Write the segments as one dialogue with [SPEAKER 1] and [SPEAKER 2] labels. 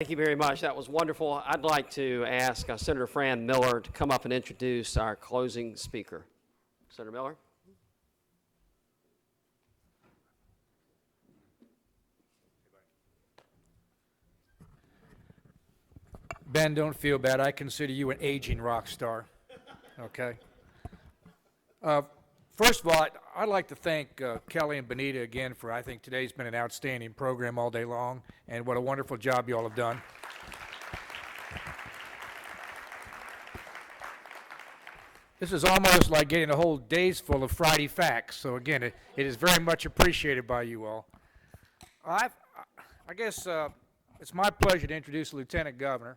[SPEAKER 1] Thank you very much. That was wonderful. I'd like to ask Senator Fran Miller to come up and introduce our closing speaker. Senator Miller.
[SPEAKER 2] Ben, don't feel bad. I consider you an aging rock star. Okay. First of all, I'd like to thank Kelly and Benita again for, I think today's been an outstanding program all day long, and what a wonderful job you all have done. This is almost like getting a whole day's full of Friday facts, so again, it is very much appreciated by you all. I guess it's my pleasure to introduce the Lieutenant Governor.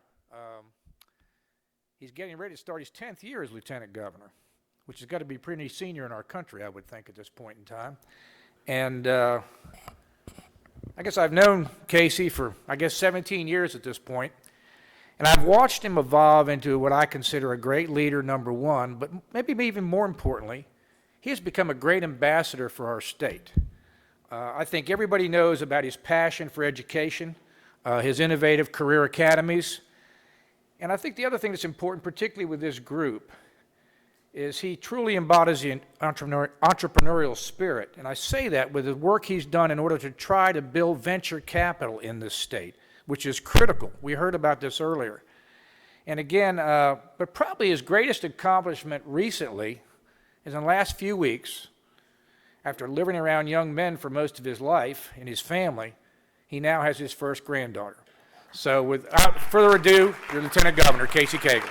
[SPEAKER 2] He's getting ready to start his 10th year as Lieutenant Governor, which has got to be pretty senior in our country, I would think, at this point in time. And I guess I've known Casey for, 17 years at this point, and I've watched him evolve into what I consider a great leader, number one, but maybe even more importantly, he has become a great ambassador for our state. I think everybody knows about his passion for education, his innovative career academies, and I think the other thing that's important, particularly with this group, is he truly embodies the entrepreneurial spirit. And I say that with the work he's done in order to try to build venture capital in this state, which is critical. We heard about this earlier. And again, but probably his greatest accomplishment recently is in the last few weeks, after living around young men for most of his life and his family, he now has his first granddaughter. So without further ado, your Lieutenant Governor, Casey Cagle.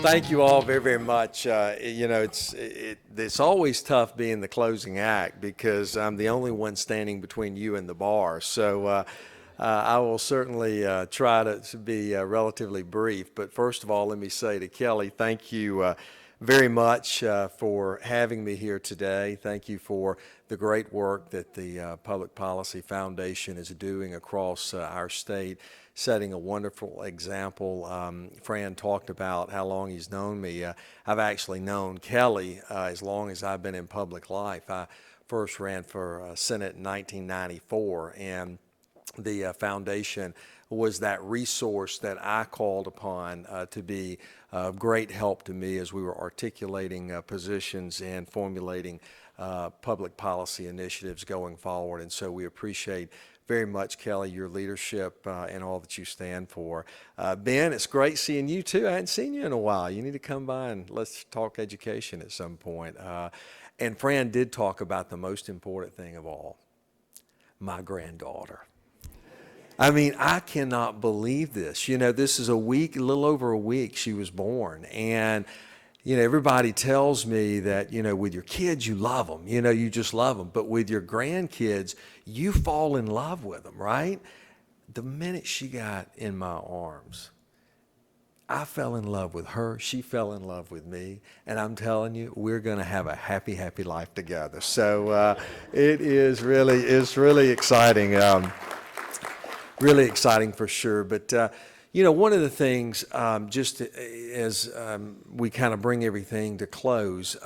[SPEAKER 3] Thank you all very, very much. It's always tough being the closing act because I'm the only one standing between you and the bar. So I will certainly try to be relatively brief. But first of all, let me say to Kelly, thank you very much for having me here today. Thank you for the great work that the Public Policy Foundation is doing across our state, setting a wonderful example. Fran talked about how long he's known me. I've actually known Kelly as long as I've been in public life. I first ran for Senate in 1994, and the foundation was that resource that I called upon to be great help to me as we were articulating positions and formulating public policy initiatives going forward. And so we appreciate very much, Kelly, your leadership and all that you stand for. Ben, it's great seeing you too. I hadn't seen you in a while. You need to come by and let's talk education at some point. And Fran did talk about the most important thing of all, my granddaughter. I mean, I cannot believe this. You know, this is a little over a week she was born. And, everybody tells me that, with your kids, you love them. You just love them. But with your grandkids, you fall in love with them, right? The minute she got in my arms, I fell in love with her. She fell in love with me. And I'm telling you, we're going to have a happy, happy life together. So it's really exciting. Really exciting for sure. But, one of the things, just as we kind of bring everything to close,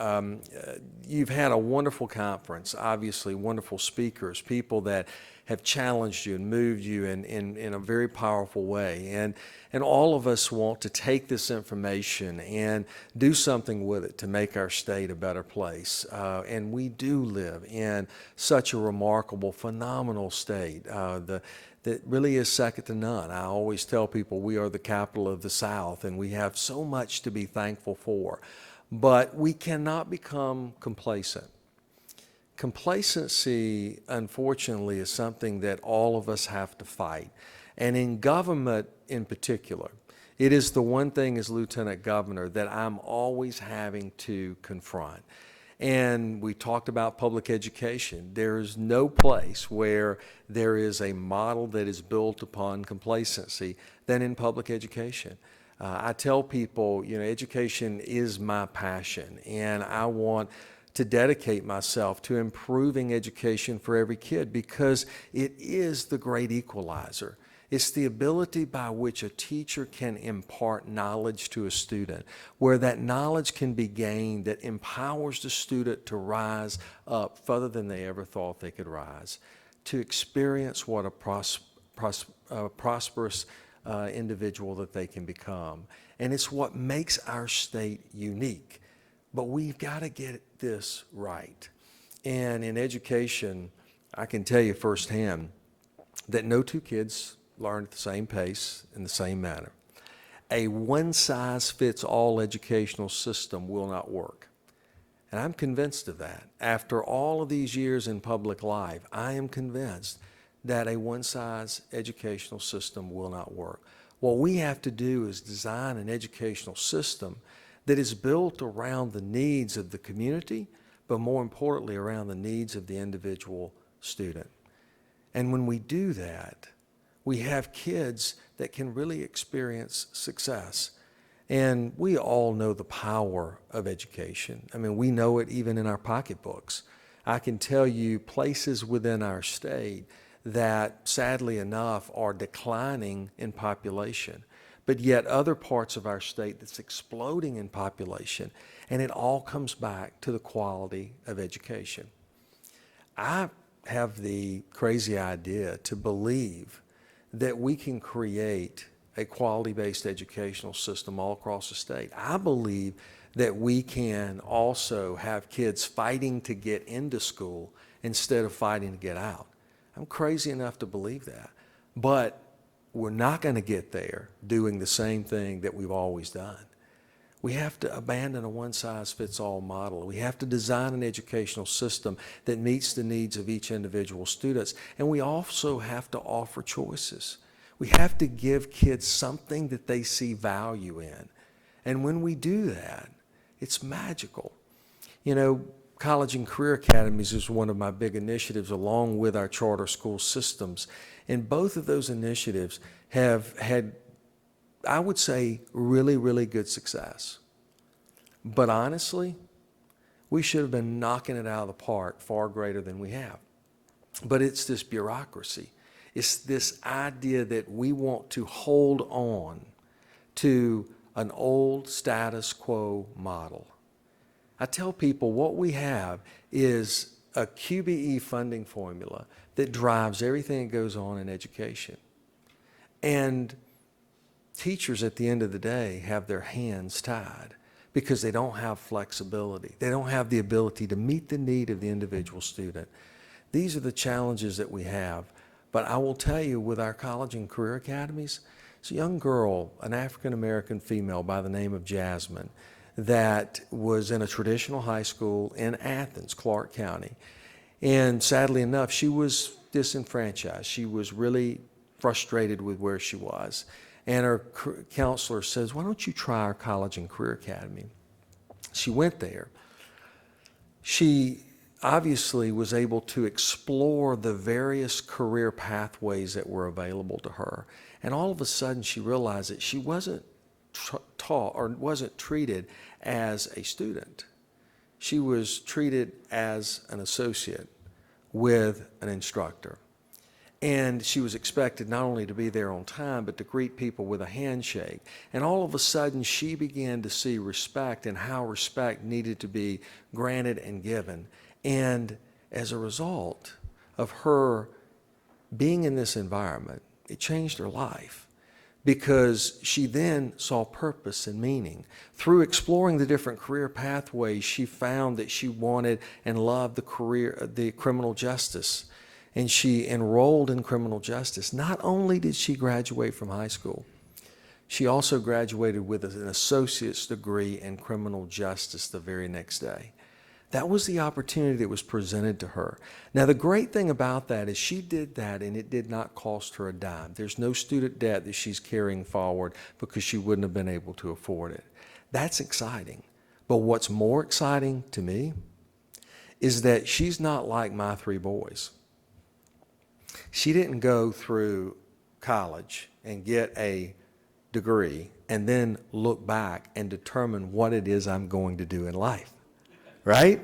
[SPEAKER 3] you've had a wonderful conference, obviously wonderful speakers, people that have challenged you and moved you in a very powerful way. And all of us want to take this information and do something with it to make our state a better place. And we do live in such a remarkable, phenomenal state. That really is second to none. I always tell people we are the capital of the South, and we have so much to be thankful for. But we cannot become complacent. Complacency, unfortunately, is something that all of us have to fight. And in government in particular, it is the one thing as Lieutenant Governor that I'm always having to confront. And we talked about public education. There is no place where there is a model that is built upon complacency than in public education. I tell people, education is my passion, and I want to dedicate myself to improving education for every kid because it is the great equalizer. It's the ability by which a teacher can impart knowledge to a student, where that knowledge can be gained that empowers the student to rise up further than they ever thought they could rise, to experience what a prosperous individual that they can become. And it's what makes our state unique. But we've got to get this right. And in education, I can tell you firsthand that no two kids learn at the same pace in the same manner. A one-size-fits-all educational system will not work. And I'm convinced of that. After all of these years in public life, I am convinced that a one-size educational system will not work. What we have to do is design an educational system that is built around the needs of the community, but more importantly, around the needs of the individual student. And when we do that, we have kids that can really experience success. And we all know the power of education. I mean, we know it even in our pocketbooks. I can tell you places within our state that, sadly enough, are declining in population, but yet other parts of our state that's exploding in population. And it all comes back to the quality of education. I have the crazy idea to believe that we can create a quality-based educational system all across the state. I believe that we can also have kids fighting to get into school instead of fighting to get out. I'm crazy enough to believe that. But we're not going to get there doing the same thing that we've always done. We have to abandon a one-size-fits-all model. We have to design an educational system that meets the needs of each individual student. And we also have to offer choices. We have to give kids something that they see value in. And when we do that, it's magical. You know, College and Career Academies is one of my big initiatives along with our charter school systems. And both of those initiatives have had, I would say, really, really good success. But honestly, we should have been knocking it out of the park far greater than we have. But it's this bureaucracy. It's this idea that we want to hold on to an old status quo model. I tell people what we have is a QBE funding formula that drives everything that goes on in education. And teachers at the end of the day have their hands tied because they don't have flexibility. They don't have the ability to meet the need of the individual student. These are the challenges that we have. But I will tell you, with our college and career academies, it's a young girl, an African-American female by the name of Jasmine, that was in a traditional high school in Athens, Clark County. And sadly enough, she was disenfranchised. She was really frustrated with where she was. And her counselor says, why don't you try our college and career academy? She went there. She obviously was able to explore the various career pathways that were available to her. And all of a sudden she realized that she wasn't taught or wasn't treated as a student. She was treated as an associate with an instructor. And she was expected not only to be there on time, but to greet people with a handshake. And all of a sudden, she began to see respect and how respect needed to be granted and given. And as a result of her being in this environment, it changed her life, because she then saw purpose and meaning. Through exploring the different career pathways, she found that she wanted and loved the criminal justice. And she enrolled in criminal justice. Not only did she graduate from high school, she also graduated with an associate's degree in criminal justice the very next day. That was the opportunity that was presented to her. Now, the great thing about that is she did that and it did not cost her a dime. There's no student debt that she's carrying forward because she wouldn't have been able to afford it. That's exciting. But what's more exciting to me is that she's not like my three boys. She didn't go through college and get a degree and then look back and determine what it is I'm going to do in life, right?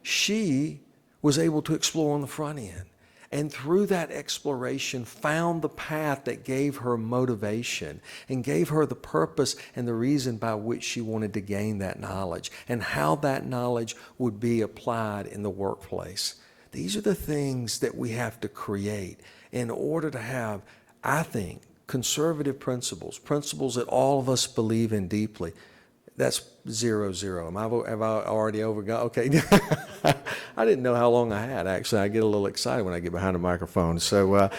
[SPEAKER 3] She was able to explore on the front end. And through that exploration, found the path that gave her motivation and gave her the purpose and the reason by which she wanted to gain that knowledge and how that knowledge would be applied in the workplace. These are the things that we have to create in order to have, I think, conservative principles, principles that all of us believe in deeply. That's 0-0. Have I already overgone? Okay. I didn't know how long I had, actually. I get a little excited when I get behind a microphone. So,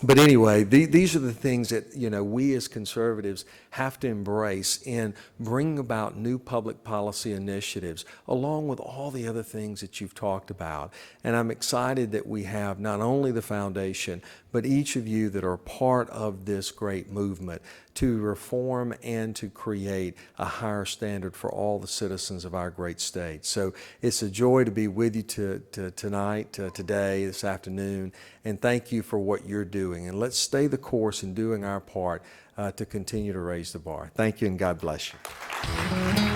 [SPEAKER 3] but anyway, these are the things that, we as conservatives have to embrace in bringing about new public policy initiatives, along with all the other things that you've talked about. And I'm excited that we have not only the foundation, but each of you that are part of this great movement to reform and to create a higher standard for all the citizens of our great state. So it's a joy to be with you tonight, today, this afternoon, and thank you for what you're doing. And let's stay the course in doing our part to continue to raise the bar. Thank you, and God bless you.